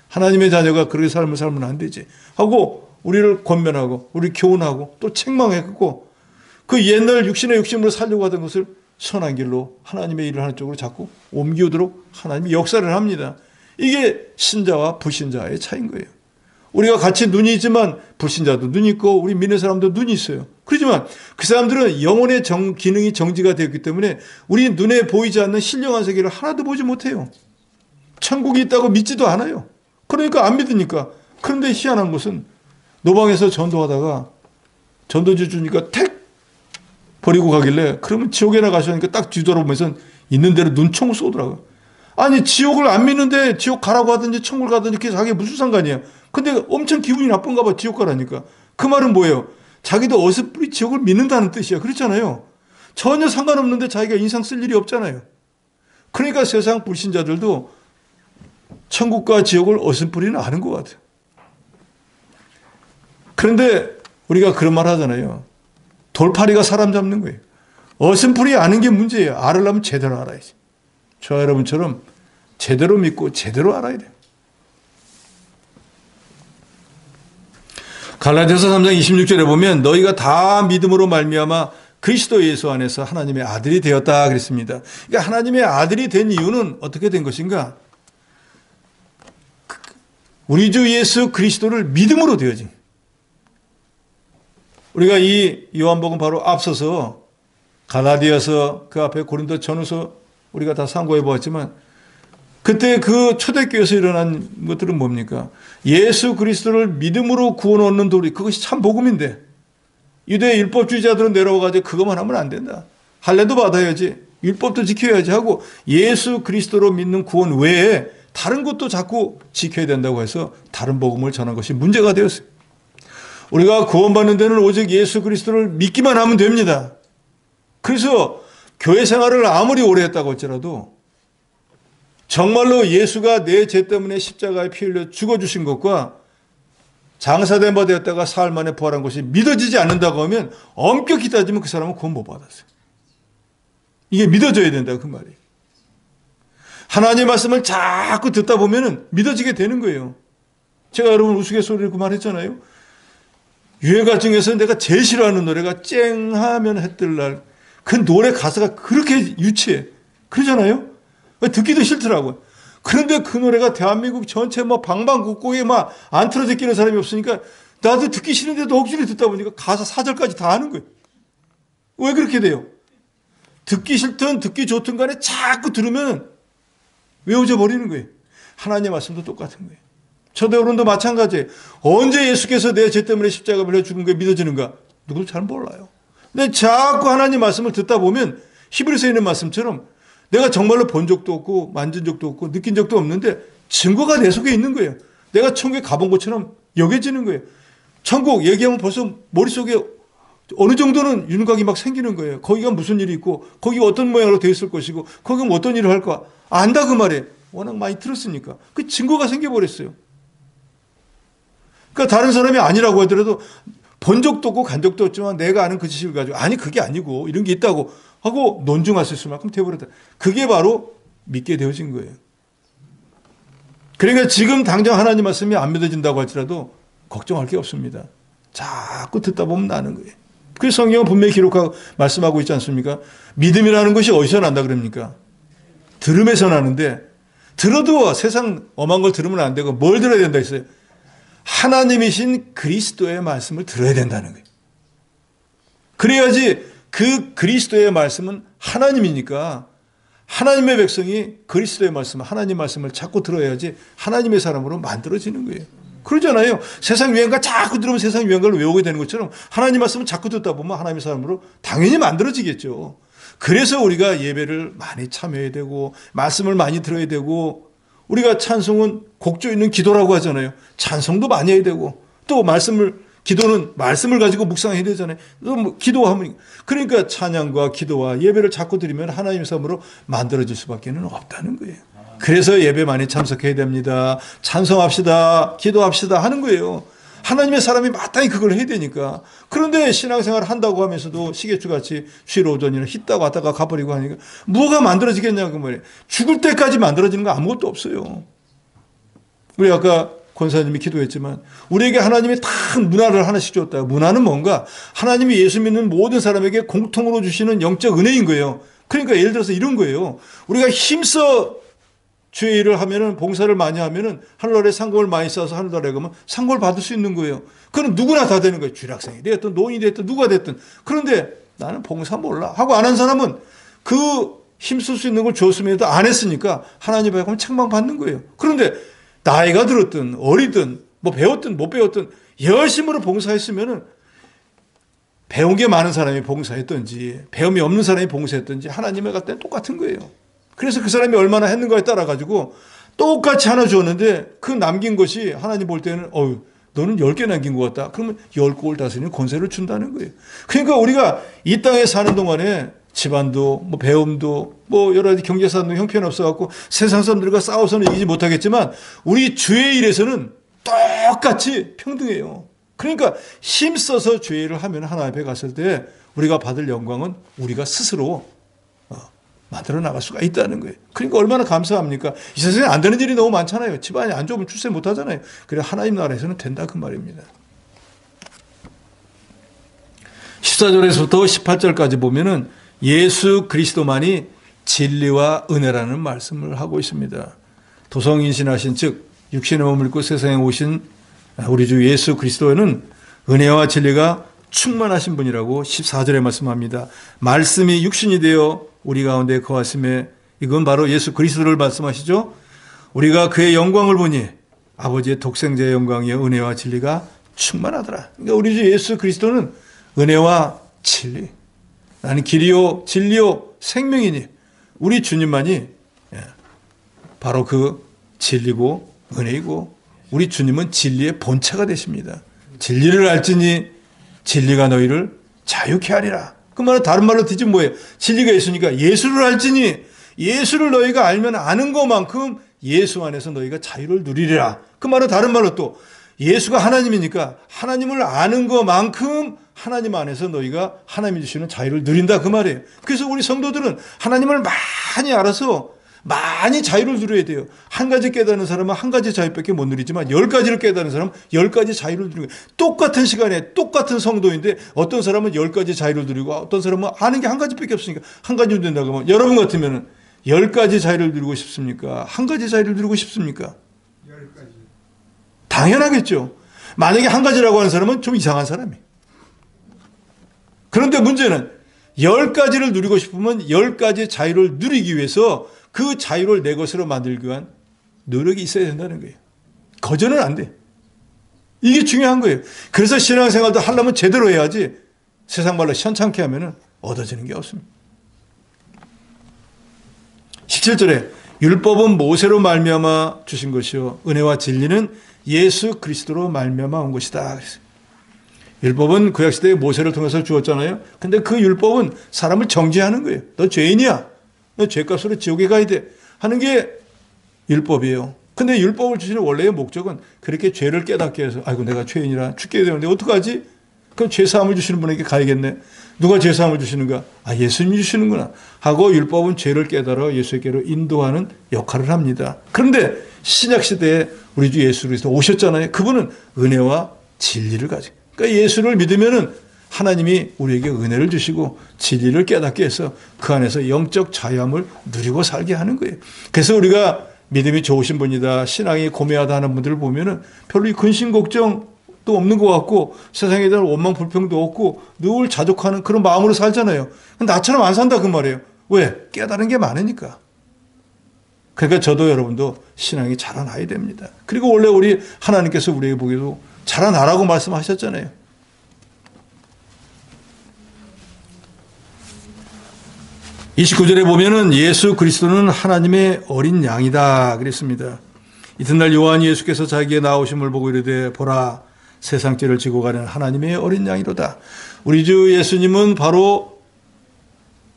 하나님의 자녀가 그렇게 삶을 살면 안 되지. 하고 우리를 권면하고 우리 교훈하고 또 책망하고 그 옛날 육신의 욕심으로 살려고 하던 것을 선한 길로 하나님의 일을 하는 쪽으로 자꾸 옮기도록 하나님이 역사를 합니다. 이게 신자와 불신자의 차이인 거예요. 우리가 같이 눈이 있지만 불신자도 눈이 있고 우리 믿는 사람도 눈이 있어요. 그렇지만 그 사람들은 영혼의 기능이 정지가 되었기 때문에 우리 눈에 보이지 않는 신령한 세계를 하나도 보지 못해요. 천국이 있다고 믿지도 않아요. 그러니까 안 믿으니까. 그런데 희한한 것은 노방에서 전도하다가 전도지 주니까 택 버리고 가길래 그러면 지옥에 나가시니까 딱 뒤돌아보면서 있는 대로 눈총 쏘더라고요. 아니 지옥을 안 믿는데 지옥 가라고 하든지 천국을 가든지 그게 자기가 무슨 상관이야. 근데 엄청 기분이 나쁜가 봐. 지옥 가라니까. 그 말은 뭐예요? 자기도 어설프리 지옥을 믿는다는 뜻이야. 그렇잖아요. 전혀 상관없는데 자기가 인상 쓸 일이 없잖아요. 그러니까 세상 불신자들도 천국과 지옥을 어설프리는 아는 것 같아요. 그런데 우리가 그런 말 하잖아요. 돌팔이가 사람 잡는 거예요. 어설프리 아는 게 문제예요. 알으려면 제대로 알아야지. 저와 여러분처럼 제대로 믿고 제대로 알아야 돼요. 갈라디아서 3장 26절에 보면 너희가 다 믿음으로 말미암아 그리스도 예수 안에서 하나님의 아들이 되었다 그랬습니다. 그러니까 하나님의 아들이 된 이유는 어떻게 된 것인가? 우리 주 예수 그리스도를 믿음으로 되어진. 우리가 이 요한복음 바로 앞서서 갈라디아서 그 앞에 고린도 전후서 우리가 다 상고해 보았지만 그때 그 초대교회에서 일어난 것들은 뭡니까? 예수 그리스도를 믿음으로 구원 얻는 도리, 그것이 참 복음인데 유대 율법주의자들은 내려와가지고 그것만 하면 안 된다. 할례도 받아야지, 율법도 지켜야지 하고 예수 그리스도로 믿는 구원 외에 다른 것도 자꾸 지켜야 된다고 해서 다른 복음을 전한 것이 문제가 되었어요. 우리가 구원받는 데는 오직 예수 그리스도를 믿기만 하면 됩니다. 그래서 교회 생활을 아무리 오래 했다고 할지라도 정말로 예수가 내 죄 때문에 십자가에 피 흘려 죽어주신 것과 장사된 바 되었다가 사흘 만에 부활한 것이 믿어지지 않는다고 하면 엄격히 따지면 그 사람은 구원 못 받았어요. 이게 믿어져야 된다 그 말이에요. 하나님의 말씀을 자꾸 듣다 보면 믿어지게 되는 거예요. 제가 여러분 우스갯소리를 그 말했잖아요. 유행가 중에서 내가 제일 싫어하는 노래가 쨍하면 해 뜰 날. 그 노래 가사가 그렇게 유치해. 그러잖아요? 듣기도 싫더라고요. 그런데 그 노래가 대한민국 전체 뭐 방방곡곡에 막 안 틀어져 끼는 사람이 없으니까 나도 듣기 싫은데도 억지로 듣다 보니까 가사 4절까지 다 아는 거예요. 왜 그렇게 돼요? 듣기 싫든 듣기 좋든 간에 자꾸 들으면 외워져 버리는 거예요. 하나님의 말씀도 똑같은 거예요. 초대어른도 마찬가지예요. 언제 예수께서 내 죄 때문에 십자가 물려 죽은 게 믿어지는가? 누구도 잘 몰라요. 근데 자꾸 하나님 말씀을 듣다 보면 히브리서에 있는 말씀처럼 내가 정말로 본 적도 없고 만진 적도 없고 느낀 적도 없는데 증거가 내 속에 있는 거예요. 내가 천국에 가본 것처럼 여겨지는 거예요. 천국 얘기하면 벌써 머릿속에 어느 정도는 윤곽이 막 생기는 거예요. 거기가 무슨 일이 있고 거기가 어떤 모양으로 되어 있을 것이고 거기가 어떤 일을 할까 안다 그 말이에요. 워낙 많이 들었으니까. 그 증거가 생겨버렸어요. 그러니까 다른 사람이 아니라고 하더라도 본 적도 없고 간 적도 없지만 내가 아는 그 지식을 가지고 아니 그게 아니고 이런 게 있다고 하고 논증할 수 있을 만큼 되어버렸다. 그게 바로 믿게 되어진 거예요. 그러니까 지금 당장 하나님 말씀이 안 믿어진다고 할지라도 걱정할 게 없습니다. 자꾸 듣다 보면 나는 거예요. 그래서 성경은 분명히 기록하고 말씀하고 있지 않습니까? 믿음이라는 것이 어디서 난다 그럽니까? 들음에서 나는데 들어도 세상 엄한 걸 들으면 안 되고 뭘 들어야 된다 했어요? 하나님이신 그리스도의 말씀을 들어야 된다는 거예요. 그래야지 그 그리스도의 말씀은 하나님이니까 하나님의 백성이 그리스도의 말씀, 하나님 말씀을 자꾸 들어야지 하나님의 사람으로 만들어지는 거예요. 그러잖아요. 세상 유행가 자꾸 들으면 세상 유행가를 외우게 되는 것처럼 하나님 말씀을 자꾸 듣다 보면 하나님의 사람으로 당연히 만들어지겠죠. 그래서 우리가 예배를 많이 참여해야 되고 말씀을 많이 들어야 되고 우리가 찬송은 곡조 있는 기도라고 하잖아요. 찬송도 많이 해야 되고 또 기도는 말씀을 가지고 묵상해야 되잖아요. 또 기도하면 그러니까 찬양과 기도와 예배를 자꾸 드리면 하나님의 삶으로 만들어질 수밖에 없다는 거예요. 그래서 예배 많이 참석해야 됩니다. 찬송합시다. 기도합시다 하는 거예요. 하나님의 사람이 마땅히 그걸 해야 되니까. 그런데 신앙생활을 한다고 하면서도 시계추같이 쉬러 오전이나 hit다고 왔다가 가버리고 하니까 뭐가 만들어지겠냐고 말이에요. 죽을 때까지 만들어지는 거 아무것도 없어요. 우리 아까 권사님이 기도했지만 우리에게 하나님이 딱 문화를 하나씩 줬다. 문화는 뭔가? 하나님이 예수 믿는 모든 사람에게 공통으로 주시는 영적 은혜인 거예요. 그러니까 예를 들어서 이런 거예요. 우리가 힘써 주의 일을 하면은 봉사를 많이 하면은 하늘나라에 상금을 많이 쌓아서 하늘나라에 가면 상금을 받을 수 있는 거예요. 그건 누구나 다 되는 거예요. 주일학생이 됐든 노인이 됐든 누가 됐든. 그런데 나는 봉사 몰라 하고 안 한 사람은 그 힘쓸 수 있는 걸 줬음에도 안 했으니까 하나님 앞에 가면 책망받는 거예요. 그런데 나이가 들었든 어리든 뭐 배웠든 못 배웠든 열심으로 봉사했으면은 배운 게 많은 사람이 봉사했든지 배움이 없는 사람이 봉사했든지 하나님의 갈 때는 똑같은 거예요. 그래서 그 사람이 얼마나 했는가에 따라 가지고 똑같이 하나 주었는데 그 남긴 것이 하나님 볼 때는 너는 10개 남긴 것 같다. 그러면 10골 다스리는 권세를 준다는 거예요. 그러니까 우리가 이 땅에 사는 동안에 집안도 뭐 배움도 뭐 여러 가지 경제사도 형편없어 갖고 세상 사람들과 싸워서는 이기지 못하겠지만 우리 주의 일에서는 똑같이 평등해요. 그러니까 힘써서 주의 일을 하면 하나님 앞에 갔을 때 우리가 받을 영광은 우리가 스스로 만들어 나갈 수가 있다는 거예요. 그러니까 얼마나 감사합니까? 이 세상에 안 되는 일이 너무 많잖아요. 집안이 안 좋으면 출세 못 하잖아요. 그래 하나님 나라에서는 된다 그 말입니다. 14절에서부터 18절까지 보면은 예수 그리스도만이 진리와 은혜라는 말씀을 하고 있습니다. 도성인신하신 즉 육신의 몸을 입고 세상에 오신 우리 주 예수 그리스도는 은혜와 진리가 충만하신 분이라고 14절에 말씀합니다. 말씀이 육신이 되어 우리 가운데 거하심에 이건 바로 예수 그리스도를 말씀하시죠. 우리가 그의 영광을 보니 아버지의 독생자의 영광이여 은혜와 진리가 충만하더라. 그러니까 우리 주 예수 그리스도는 은혜와 진리. 나는 길이요 진리요 생명이니 우리 주님만이 바로 그 진리고 은혜이고 우리 주님은 진리의 본체가 되십니다. 진리를 알지니 진리가 너희를 자유케 하리라. 그 말은 다른 말로 듣지 뭐예요? 진리가 있으니까 예수를 알지니 예수를 너희가 알면 아는 것만큼 예수 안에서 너희가 자유를 누리리라. 그 말은 다른 말로 또 예수가 하나님이니까 하나님을 아는 것만큼 하나님 안에서 너희가 하나님이 주시는 자유를 누린다 그 말이에요. 그래서 우리 성도들은 하나님을 많이 알아서 많이 자유를 누려야 돼요. 한 가지 깨닫는 사람은 한 가지 자유밖에 못 누리지만 10가지를 깨닫는 사람은 10가지 자유를 누리는 거예요. 똑같은 시간에 똑같은 성도인데 어떤 사람은 10가지 자유를 누리고 어떤 사람은 아는 게 한 가지밖에 없으니까 한 가지 누린다고 하면 여러분 같으면 10가지 자유를 누리고 싶습니까? 한 가지 자유를 누리고 싶습니까? 10가지. 당연하겠죠. 만약에 한 가지라고 하는 사람은 좀 이상한 사람이에요. 그런데 문제는 10가지를 누리고 싶으면 10가지 자유를 누리기 위해서 그 자유를 내 것으로 만들기 위한 노력이 있어야 된다는 거예요. 거저는 안 돼. 이게 중요한 거예요. 그래서 신앙생활도 하려면 제대로 해야지 세상 말로 현찮게 하면 얻어지는 게 없습니다. 17절에 율법은 모세로 말미암아 주신 것이요 은혜와 진리는 예수 그리스도로 말미암아 온 것이다. 그랬어요. 율법은 구약시대에 모세를 통해서 주었잖아요. 근데 그 율법은 사람을 정죄하는 거예요. 너 죄인이야. 너 죄값으로 지옥에 가야 돼. 하는 게 율법이에요. 근데 율법을 주시는 원래의 목적은 그렇게 죄를 깨닫게 해서 아이고 내가 죄인이라 죽게 되는데 어떡하지? 그럼 죄사함을 주시는 분에게 가야겠네. 누가 죄사함을 주시는가? 아, 예수님이 주시는구나. 하고 율법은 죄를 깨달아 예수에게로 인도하는 역할을 합니다. 그런데 신약시대에 우리 주 예수 그리스도 오셨잖아요. 그분은 은혜와 진리를 가지고. 그러니까 예수를 믿으면은 하나님이 우리에게 은혜를 주시고 진리를 깨닫게 해서 그 안에서 영적 자유함을 누리고 살게 하는 거예요. 그래서 우리가 믿음이 좋으신 분이다, 신앙이 고매하다 하는 분들을 보면은 별로 근심 걱정도 없는 것 같고 세상에 대한 원망 불평도 없고 늘 자족하는 그런 마음으로 살잖아요. 나처럼 안 산다 그 말이에요. 왜? 깨달은 게 많으니까. 그러니까 저도 여러분도 신앙이 자라나야 됩니다. 그리고 원래 우리 하나님께서 우리에게 보기도 자라나라고 말씀하셨잖아요. 29절에 보면은 예수 그리스도는 하나님의 어린 양이다 그랬습니다. 이튿날 요한이 예수께서 자기의 나오심을 보고 이르되 보라 세상 죄를 지고 가는 하나님의 어린 양이로다. 우리 주 예수님은 바로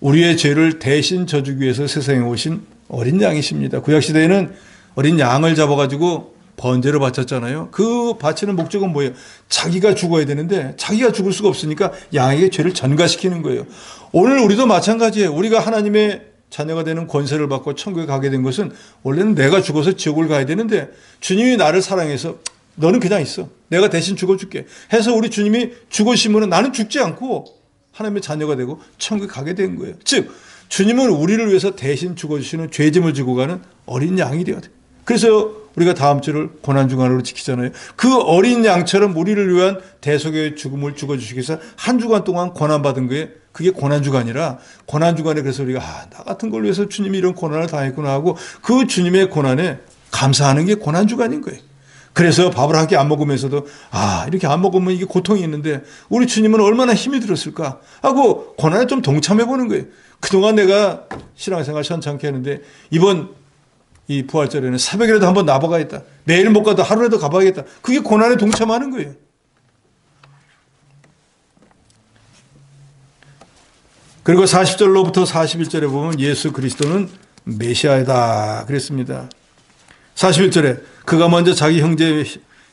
우리의 죄를 대신 져주기 위해서 세상에 오신 어린 양이십니다. 구약시대에는 어린 양을 잡아가지고 번제를 바쳤잖아요. 그 바치는 목적은 뭐예요? 자기가 죽어야 되는데 자기가 죽을 수가 없으니까 양에게 죄를 전가시키는 거예요. 오늘 우리도 마찬가지예요. 우리가 하나님의 자녀가 되는 권세를 받고 천국에 가게 된 것은 원래는 내가 죽어서 지옥을 가야 되는데 주님이 나를 사랑해서 너는 그냥 있어. 내가 대신 죽어줄게. 해서 우리 주님이 죽으시면 나는 죽지 않고 하나님의 자녀가 되고 천국에 가게 된 거예요. 즉 주님은 우리를 위해서 대신 죽어주시는 죄짐을 지고 가는 어린 양이 되어야 돼요. 그래서 우리가 다음 주를 고난주간으로 지키잖아요. 그 어린 양처럼 우리를 위한 대속의 죽음을 죽어주시기 위해서 한 주간 동안 고난받은 거에 그게 고난주간이라 고난주간에 그래서 우리가 나 같은 걸 위해서 주님이 이런 고난을 당했구나 하고 그 주님의 고난에 감사하는 게 고난주간인 거예요. 그래서 밥을 한 끼 안 먹으면서도 이렇게 안 먹으면 이게 고통이 있는데 우리 주님은 얼마나 힘이 들었을까 하고 고난에 좀 동참해 보는 거예요. 그동안 내가 신앙생활 현찮게 했는데 이번 이 부활절에는 새벽이라도 한번 나봐야겠다. 내일 못 가도 하루라도 가봐야겠다. 그게 고난에 동참하는 거예요. 그리고 40절로부터 41절에 보면 예수 그리스도는 메시아이다 그랬습니다. 41절에 그가 먼저 자기 형제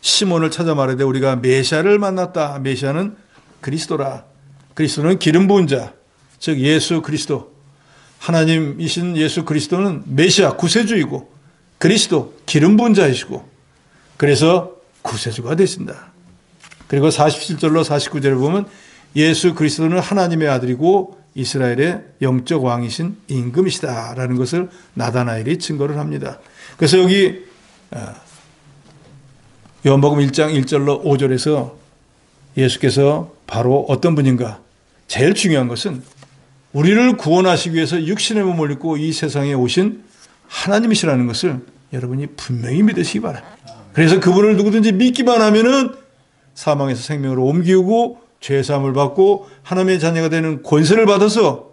시몬을 찾아 말하되 우리가 메시아를 만났다. 메시아는 그리스도라. 그리스도는 기름 부은 자, 즉 예수 그리스도. 하나님이신 예수 그리스도는 메시아 구세주이고 그리스도 기름 부은 자이시고 그래서 구세주가 되신다. 그리고 47절로 49절에 보면 예수 그리스도는 하나님의 아들이고 이스라엘의 영적 왕이신 임금이시다라는 것을 나다나엘이 증거를 합니다. 그래서 여기 요한복음 1장 1절로 5절에서 예수께서 바로 어떤 분인가? 제일 중요한 것은 우리를 구원하시기 위해서 육신의 몸을 입고 이 세상에 오신 하나님이시라는 것을 여러분이 분명히 믿으시기 바랍니다. 그래서 그분을 누구든지 믿기만 하면은 사망에서 생명으로 옮기고 죄사함을 받고 하나님의 자녀가 되는 권세를 받아서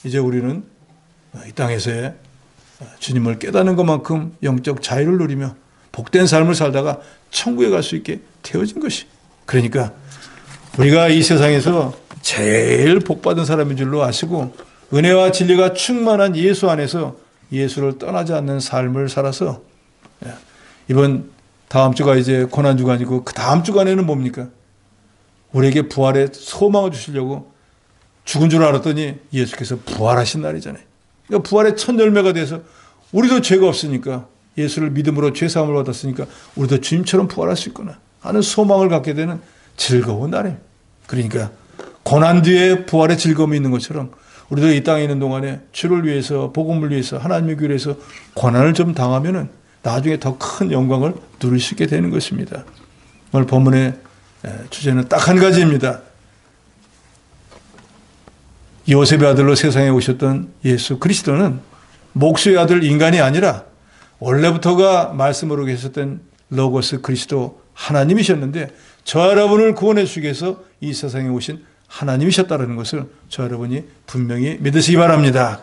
이제 우리는 이 땅에서의 주님을 깨닫는 것만큼 영적 자유를 누리며 복된 삶을 살다가 천국에 갈 수 있게 되어진 것이. 그러니까 우리가 이 세상에서 제일 복받은 사람인 줄로 아시고 은혜와 진리가 충만한 예수 안에서 예수를 떠나지 않는 삶을 살아서 이번 다음 주가 이제 고난주간이고 그 다음 주간에는 뭡니까? 우리에게 부활의 소망을 주시려고 죽은 줄 알았더니 예수께서 부활하신 날이잖아요. 그러니까 부활의 첫 열매가 돼서 우리도 죄가 없으니까 예수를 믿음으로 죄사함을 받았으니까 우리도 주님처럼 부활할 수 있구나 하는 소망을 갖게 되는 즐거운 날입니다. 그러니까 고난 뒤에 부활의 즐거움이 있는 것처럼 우리도 이 땅에 있는 동안에 주를 위해서 복음을 위해서 하나님의 교회를 위해서 고난을 좀 당하면은 나중에 더 큰 영광을 누릴 수 있게 되는 것입니다. 오늘 본문의 주제는 딱 한 가지입니다. 요셉의 아들로 세상에 오셨던 예수 그리스도는 목수의 아들 인간이 아니라 원래부터가 말씀으로 계셨던 로고스 그리스도 하나님이셨는데 저 여러분을 구원해 주기 위해서 이 세상에 오신 하나님이셨다는 것을 저 여러분이 분명히 믿으시기 바랍니다.